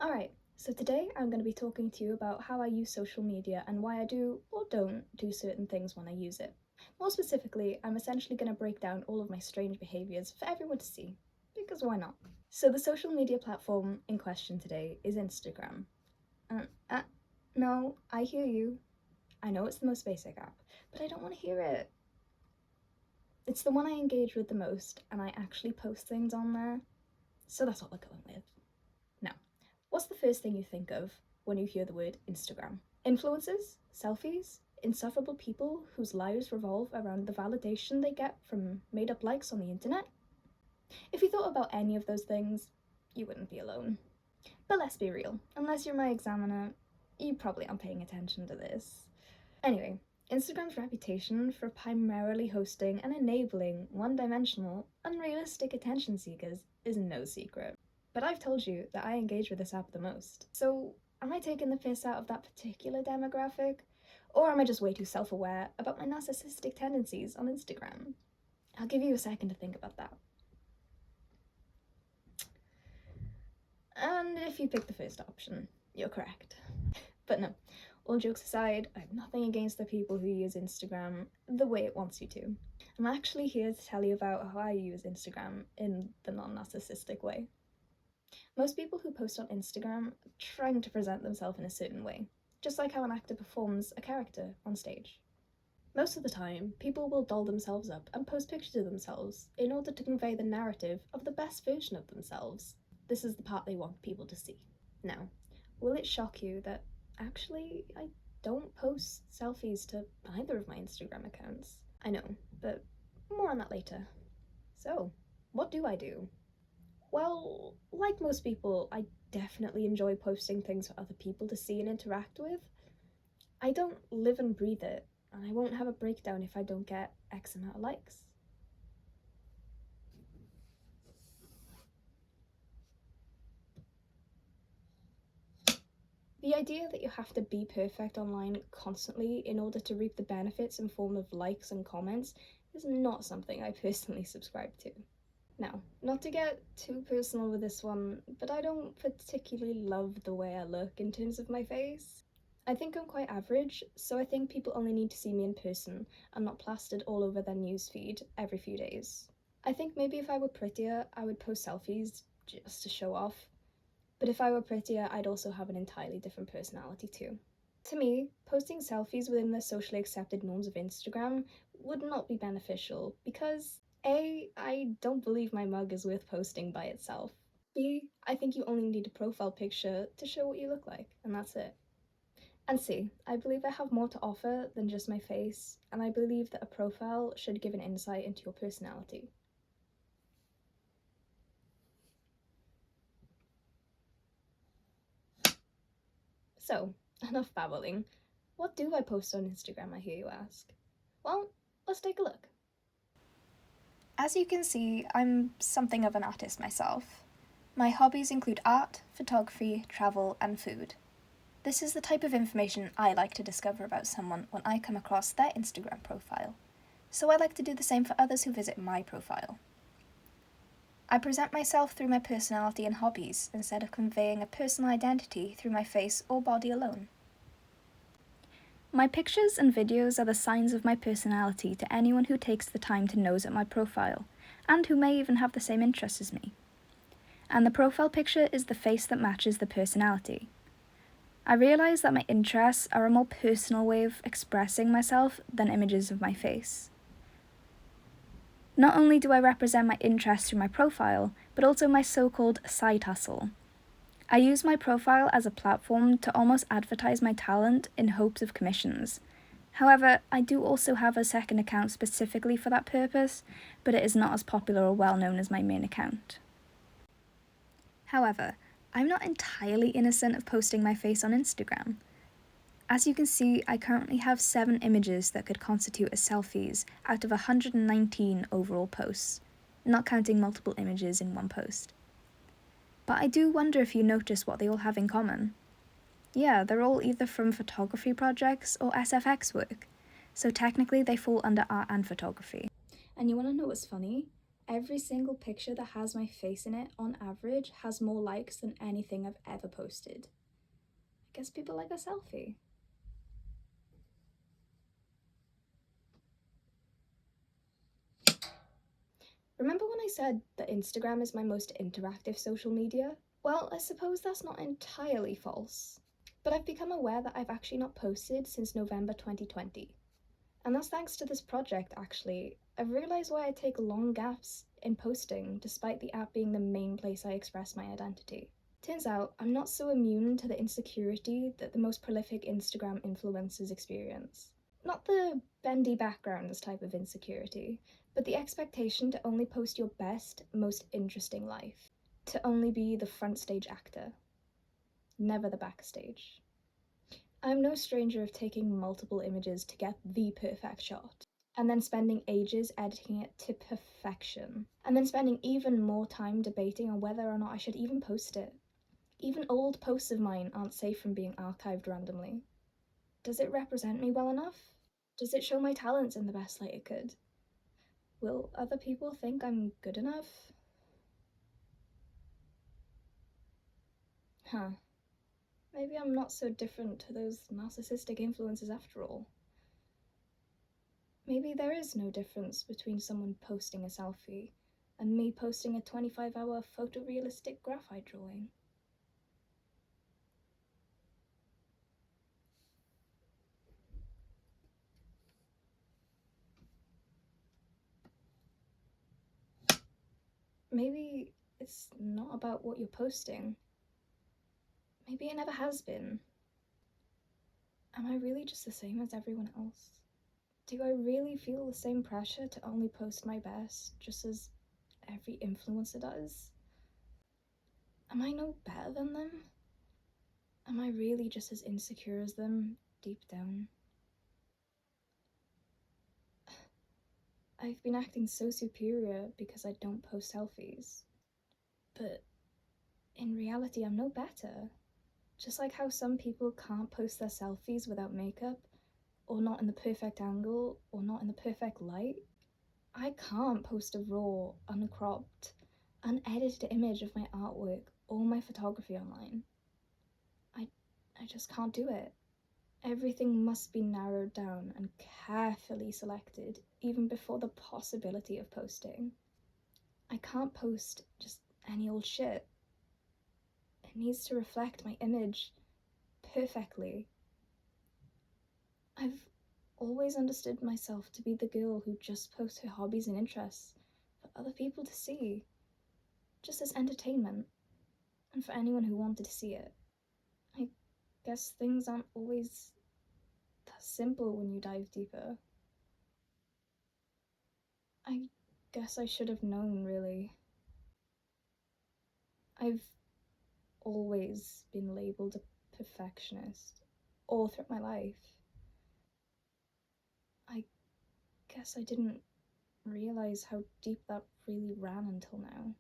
Alright, so today I'm going to be talking to you about how I use social media and why I do or don't do certain things when I use it. More specifically, I'm essentially going to break down all of my strange behaviours for everyone to see, because why not? So the social media platform in question today is Instagram. Uh, no, I hear you. I know it's the most basic app, but I don't want to hear it. It's the one I engage with the most, and I actually post things on there, so that's what we're going with. Now, what's the first thing you think of when you hear the word Instagram? Influencers? Selfies? Insufferable people whose lives revolve around the validation they get from made-up likes on the internet? If you thought about any of those things, you wouldn't be alone. But let's be real, unless you're my examiner, you probably aren't paying attention to this. Anyway, Instagram's reputation for primarily hosting and enabling one-dimensional, unrealistic attention seekers is no secret. But I've told you that I engage with this app the most. So am I taking the piss out of that particular demographic? Or am I just way too self-aware about my narcissistic tendencies on Instagram? I'll give you a second to think about that. And if you pick the first option, you're correct. But no, all jokes aside, I have nothing against the people who use Instagram the way it wants you to. I'm actually here to tell you about how I use Instagram in the non-narcissistic way. Most people who post on Instagram are trying to present themselves in a certain way, just like how an actor performs a character on stage. Most of the time, people will doll themselves up and post pictures of themselves in order to convey the narrative of the best version of themselves. This is the part they want people to see. Now, will it shock you that actually I don't post selfies to either of my Instagram accounts? I know, but more on that later. So, what do I do? Well, like most people, I definitely enjoy posting things for other people to see and interact with. I don't live and breathe it, and I won't have a breakdown if I don't get X amount of likes. The idea that you have to be perfect online constantly in order to reap the benefits in form of likes and comments is not something I personally subscribe to. Now, not to get too personal with this one, but I don't particularly love the way I look in terms of my face. I think I'm quite average, so I think people only need to see me in person and not plastered all over their newsfeed every few days. I think maybe if I were prettier, I would post selfies just to show off, but if I were prettier, I'd also have an entirely different personality too. To me, posting selfies within the socially accepted norms of Instagram would not be beneficial because A, I don't believe my mug is worth posting by itself. B, I think you only need a profile picture to show what you look like, and that's it. And C, I believe I have more to offer than just my face, and I believe that a profile should give an insight into your personality. So, enough babbling. What do I post on Instagram, I hear you ask? Well, let's take a look. As you can see, I'm something of an artist myself. My hobbies include art, photography, travel, and food. This is the type of information I like to discover about someone when I come across their Instagram profile, so I like to do the same for others who visit my profile. I present myself through my personality and hobbies instead of conveying a personal identity through my face or body alone. My pictures and videos are the signs of my personality to anyone who takes the time to nose at my profile, and who may even have the same interests as me. And the profile picture is the face that matches the personality. I realise that my interests are a more personal way of expressing myself than images of my face. Not only do I represent my interests through my profile, but also my so-called side hustle. I use my profile as a platform to almost advertise my talent in hopes of commissions. However, I do also have a second account specifically for that purpose, but it is not as popular or well known as my main account. However, I'm not entirely innocent of posting my face on Instagram. As you can see, I currently have 7 images that could constitute as selfies out of 119 overall posts, not counting multiple images in one post. But I do wonder if you notice what they all have in common. Yeah, they're all either from photography projects or SFX work, so technically they fall under art and photography. And you want to know what's funny? Every single picture that has my face in it, on average, has more likes than anything I've ever posted. I guess people like a selfie. Remember when I said that Instagram is my most interactive social media? Well, I suppose that's not entirely false. But I've become aware that I've actually not posted since November 2020. And that's thanks to this project, actually. I've realised why I take long gaps in posting, despite the app being the main place I express my identity. Turns out, I'm not so immune to the insecurity that the most prolific Instagram influencers experience. Not the bendy backgrounds type of insecurity, but the expectation to only post your best, most interesting life. To only be the front stage actor, never the backstage. I'm no stranger of taking multiple images to get the perfect shot, and then spending ages editing it to perfection, and then spending even more time debating on whether or not I should even post it. Even old posts of mine aren't safe from being archived randomly. Does it represent me well enough? Does it show my talents in the best light it could? Will other people think I'm good enough? Huh. Maybe I'm not so different to those narcissistic influences after all. Maybe there is no difference between someone posting a selfie and me posting a 25-hour photorealistic graphite drawing. Maybe it's not about what you're posting. Maybe it never has been. Am I really just the same as everyone else? Do I really feel the same pressure to only post my best just as every influencer does? Am I no better than them? Am I really just as insecure as them deep down? I've been acting so superior because I don't post selfies. But in reality, I'm no better. Just like how some people can't post their selfies without makeup, or not in the perfect angle, or not in the perfect light, I can't post a raw, uncropped, unedited image of my artwork or my photography online. I, I just can't do it. Everything must be narrowed down and carefully selected even before the possibility of posting. I can't post just any old shit. It needs to reflect my image perfectly. I've always understood myself to be the girl who just posts her hobbies and interests for other people to see, just as entertainment, and for anyone who wanted to see it. I guess things aren't always that simple when you dive deeper. I guess I should have known, really. I've always been labeled a perfectionist all throughout my life. I guess I didn't realize how deep that really ran until now.